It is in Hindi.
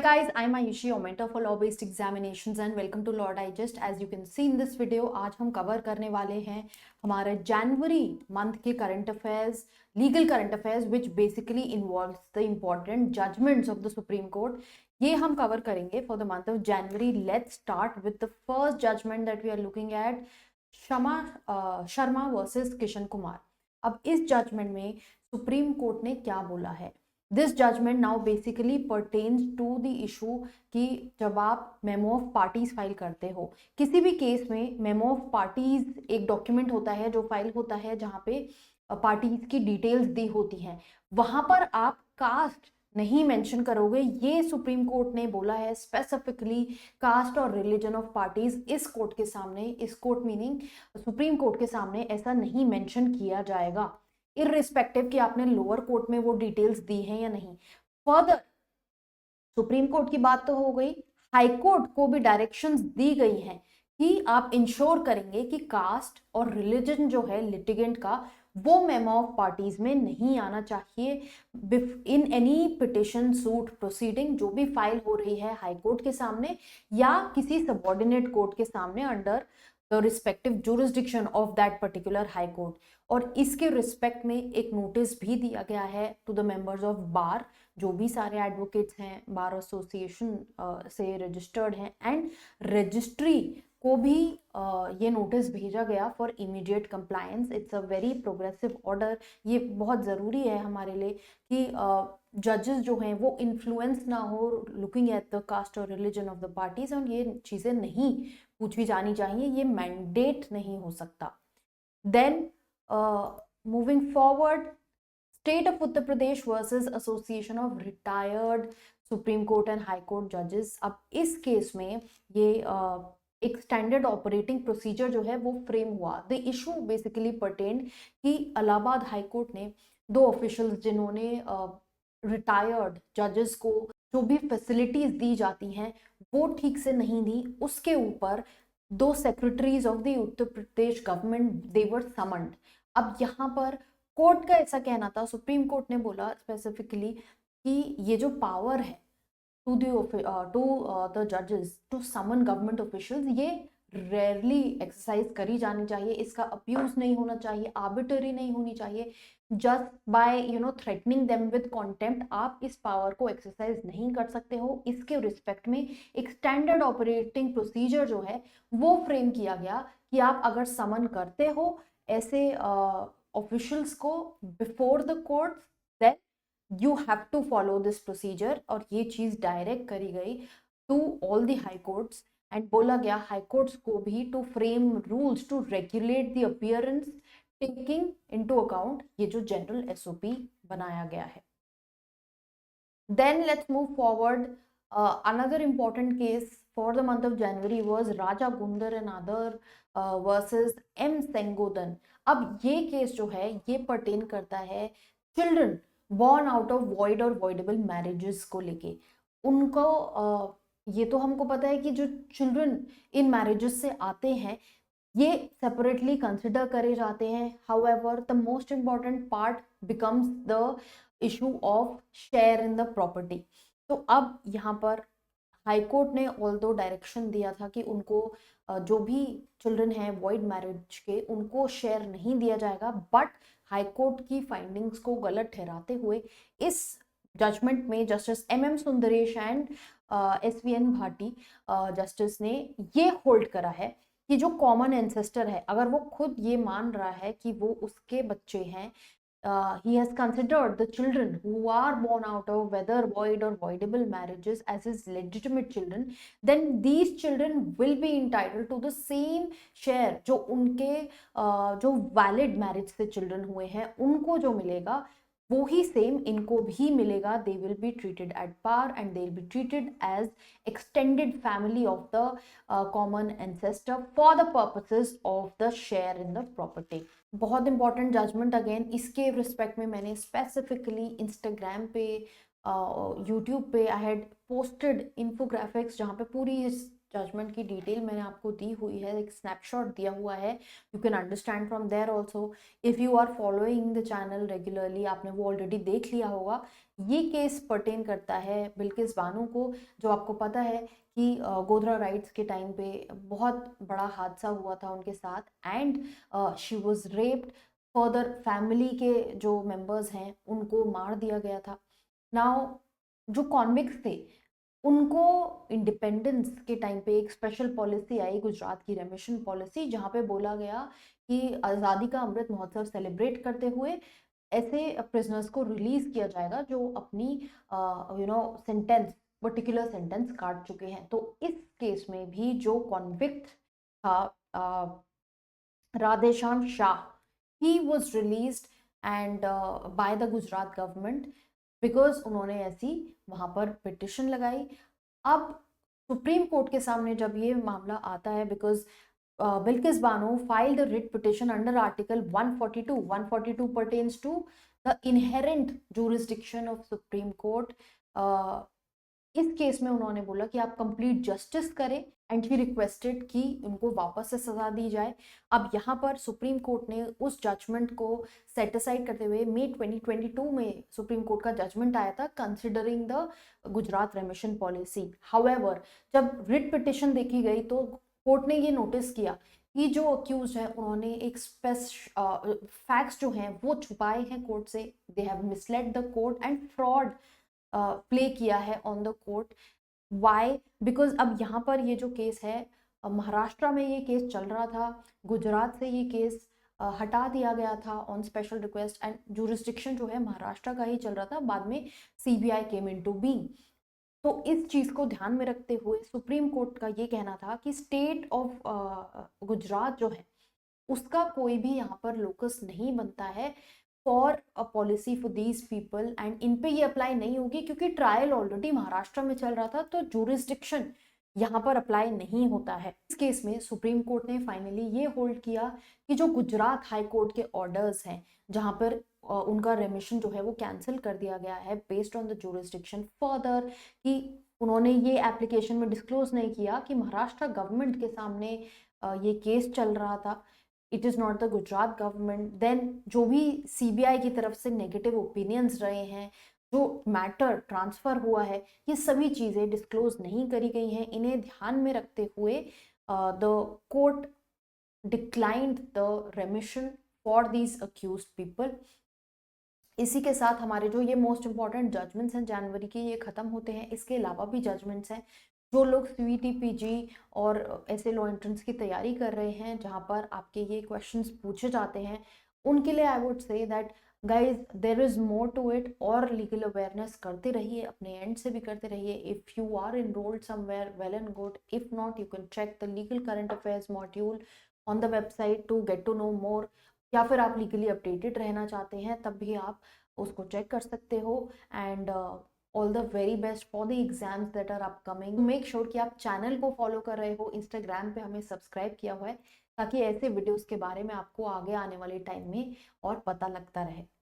guys, I'm Ayushi, your mentor for law-based examinations and welcome to Law Digest. As you can see in this video, आज हम कवर करने वाले हैं हमारे जनवरी मंथ के current affairs, legal current affairs which basically involves the important judgments of the Supreme Court. ये हम कवर करेंगे for the month of January. Let's start with the first judgment that we are looking at, Sharma versus Kishan Kumar. अब इस जजमेंट में सुप्रीम कोर्ट ने क्या बोला है? This judgement now basically pertains to the issue कि जब आप मेमो ऑफ पार्टीज फाइल करते हो, किसी भी केस में मेमो ऑफ पार्टीज एक डॉक्यूमेंट होता है जो फाइल होता है जहाँ पे पार्टीज की डिटेल्स दी होती हैं, वहां पर आप कास्ट नहीं मेंशन करोगे. ये सुप्रीम कोर्ट ने बोला है स्पेसिफिकली. कास्ट और रिलीजन ऑफ पार्टीज इस कोर्ट के सामने, इस कोर्ट मीनिंग सुप्रीम कोर्ट के सामने ऐसा नहीं मेंशन किया जाएगा, इररिस्पेक्टिव कि आपने लोअर कोर्ट में वो डिटेल्स दी हैं या नहीं. फर्दर सुप्रीम कोर्ट की बात तो हो गई, हाई कोर्ट को भी डायरेक्शंस दी गई हैं कि आप इंश्योर करेंगे कि कास्ट और रिलीजन जो है लिटिगेंट का, वो मेमो ऑफ पार्टीज में नहीं आना चाहिए in any petition suit proceeding जो भी फाइल हो रही है हाई कोर्ट के सामने या किसी सबऑर्डिनेट कोर्ट के सामने under the respective jurisdiction of that particular high court. और इसके रिस्पेक्ट में एक नोटिस भी दिया गया है to the members of bar, जो भी सारे एडवोकेट्स हैं बार एसोसिएशन से रजिस्टर्ड हैं, एंड रजिस्ट्री को भी ये नोटिस भेजा गया for immediate compliance. It's a very progressive order. ये बहुत ज़रूरी है हमारे लिए कि जजेस जो हैं वो इन्फ्लुएंस ना हो लुकिंग एट द कास्ट और रिलीजन ऑफ द पार्टीज, और ये चीज़ें नहीं पूछी जानी चाहिए, ये मैंडेट नहीं हो सकता. Then moving forward, state of Uttar Pradesh versus association of retired supreme court and high court जजेस. अब इस केस में ये एक स्टैंडर्ड ऑपरेटिंग प्रोसीजर जो है वो फ्रेम हुआ. द इशू बेसिकली पर्टेन कि इलाहाबाद हाई कोर्ट ने दो ऑफिशियल्स जिन्होंने रिटायर्ड जजेस को जो भी फैसिलिटीज दी जाती हैं वो ठीक से नहीं दी, उसके ऊपर दो secretaries of the Uttar Pradesh government they were summoned. अब यहाँ पर कोर्ट का ऐसा कहना था, सुप्रीम कोर्ट ने बोला स्पेसिफिकली कि ये जो पावर है to the judges to summon government officials, ये रेयरली एक्सरसाइज करी जानी चाहिए. इसका अब्यूज नहीं होना चाहिए, आर्बिट्ररी नहीं होनी चाहिए. Just by threatening them with contempt आप इस पावर को एक्सरसाइज नहीं कर सकते हो. इसके रिस्पेक्ट में एक स्टैंडर्ड ऑपरेटिंग प्रोसीजर जो है वो फ्रेम किया गया कि आप अगर समन करते हो ऐसे ऑफिशियल्स को before the court, then you have to follow this procedure. और ये चीज डायरेक्ट करी गई to all the high courts and बोला गया हाई कोर्ट्स को भी to frame rules to regulate the appearance taking into account ये जो जनरल एसओपी बनाया गया है. Then let's move forward. Another important case for the month of January was Raja Gundar and other versus M Sengodan. अब ये केस जो है ये पर्टेन करता है children born out of void और वॉइडेबल मैरिजेस को लेके. उनको ये तो हमको पता है कि जो चिल्ड्रन इन मैरिजेस से आते हैं ये सेपरेटली कंसिडर करे जाते हैं. However the most important part becomes the issue of share in the property. तो अब यहाँ पर हाई कोर्ट ने ऑल्दो डायरेक्शन दिया था कि उनको जो भी चिल्ड्रन हैं वॉइड मैरिज के उनको शेयर नहीं दिया जाएगा, बट हाई कोर्ट की फाइंडिंग्स को गलत ठहराते हुए इस जजमेंट में justice MM Sundaresh and SVN Bhati justice ने ये होल्ड करा है कि जो कॉमन एंसेस्टर है, अगर वो खुद ये मान रहा है कि वो उसके बच्चे हैं, he has considered the children who are born out of whether void or voidable marriages as his legitimate children, then these children will be entitled to the same share जो उनके जो valid marriage से children हुए हैं उनको जो मिलेगा वो ही सेम इनको भी मिलेगा. They will be treated at par and they will be treated as extended family of the common ancestor for the purposes of the share in the property. बहुत इंपॉर्टेंट जजमेंट अगेन. इसके रिस्पेक्ट में मैंने स्पेसिफिकली इंस्टाग्राम पे यूट्यूब पे आई हैड पोस्टेड इन्फोग्राफिक्स जहाँ पे पूरी इस जजमेंट की डिटेल मैंने आपको दी हुई है, एक स्नैपशॉट दिया हुआ है, you can understand from there also. If you are following the channel regularly, आपने वो ऑलरेडी देख लिया होगा। ये केस पर्टेन करता है बिल्किस बानो को, जो आपको पता है कि गोधरा राइट्स के टाइम पे बहुत बड़ा हादसा हुआ था उनके साथ, and she was raped. Further family के जो मेंबर्स हैं उनको मार दिया गया था। नाउ जो कॉन्विक्ट्स थे उनको इंडिपेंडेंस के टाइम पे एक स्पेशल पॉलिसी आई, गुजरात की रेमिशन पॉलिसी, जहाँ पे बोला गया कि आज़ादी का अमृत महोत्सव सेलिब्रेट करते हुए ऐसे प्रिजनर्स को रिलीज किया जाएगा जो अपनी सेंटेंस, पर्टिकुलर सेंटेंस काट चुके हैं। तो इस केस में भी जो कॉन्विक्ट था Radheshyam Shah, he was released and by the Gujarat government, because उन्होंने ऐसी वहां पर पिटिशन लगाई। अब सुप्रीम कोर्ट के सामने जब ये मामला आता है, because Bilkis Bano filed writ petition under article 142, 142 pertains to the inherent jurisdiction of supreme court. इस केस में उन्होंने बोला कि आप कंप्लीट जस्टिस करें, एंड ही रिक्वेस्टेड कि उनको वापस से सजा दी जाए। अब यहाँ पर सुप्रीम कोर्ट ने उस जजमेंट को सेट असाइड करते हुए मई 2022 में सुप्रीम कोर्ट का जजमेंट आया था considering the Gujarat remission policy. However जब रिट पिटिशन देखी गई तो कोर्ट ने ये नोटिस किया कि जो अक्यूज है उन्होंने एक फैक्ट्स जो हैं वो छुपाए हैं कोर्ट से, they have misled the court and fraud play किया है on the court. Why? Because अब यहाँ पर ये जो केस है, महाराष्ट्र में ये केस चल रहा था, गुजरात से ये केस हटा दिया गया था on special request, and jurisdiction जो है महाराष्ट्र का ही चल रहा था। बाद में सीबीआई केम इनटू बीइंग। तो इस चीज को ध्यान में रखते हुए सुप्रीम कोर्ट का ये कहना था कि स्टेट ऑफ गुजरात जो है उसका कोई भी यहाँ पर लोकस नहीं बनता है for a policy for these people, and in पे ये अप्लाई नहीं होगी क्योंकि ट्रायल ऑलरेडी महाराष्ट्र में चल रहा था, तो जुरिस्डिक्शन यहाँ पर अप्लाई नहीं होता है। इस केस में सुप्रीम कोर्ट ने फाइनली ये होल्ड किया कि जो गुजरात हाई कोर्ट के ऑर्डर्स हैं जहाँ पर उनका रेमिशन जो है वो कैंसिल कर दिया गया है based on the jurisdiction, further कि उन्होंने ये एप्लीकेशन में डिस्क्लोज नहीं किया कि महाराष्ट्र गवर्नमेंट के सामने ये केस चल रहा था, it is not the Gujarat government. Then जो भी सीबीआई की तरफ से नेगेटिव ओपिनियंस रहे हैं, जो मैटर ट्रांसफर हुआ है, ये सभी चीज़ें डिस्क्लोज नहीं करी गई हैं। इन्हें ध्यान में रखते हुए the court declined the रेमिशन for these accused people. इसी के साथ हमारे जो ये मोस्ट इंपॉर्टेंट जजमेंट्स हैं जनवरी के, ये ख़त्म होते हैं। इसके अलावा भी जजमेंट्स हैं। जो लोग सीईटी पीजी और ऐसे लॉ एंट्रेंस की तैयारी कर रहे हैं जहाँ पर आपके ये क्वेश्चंस पूछे जाते हैं, उनके लिए I would say that guys there is more to it, और लीगल अवेयरनेस करते रहिए, अपने एंड से भी करते रहिए। If you are enrolled somewhere, well and good, if not you can check the legal current affairs module on the website to get to know more, या फिर आप लीगली अपडेटेड रहना चाहते हैं तब भी आप उसको चेक कर सकते हो। And all the very best for the exams that are upcoming. Make sure कि आप चैनल को फॉलो कर रहे हो, इंस्टाग्राम पे हमें सब्सक्राइब किया हुआ है, ताकि ऐसे वीडियोस के बारे में आपको आगे आने वाले टाइम में और पता लगता रहे।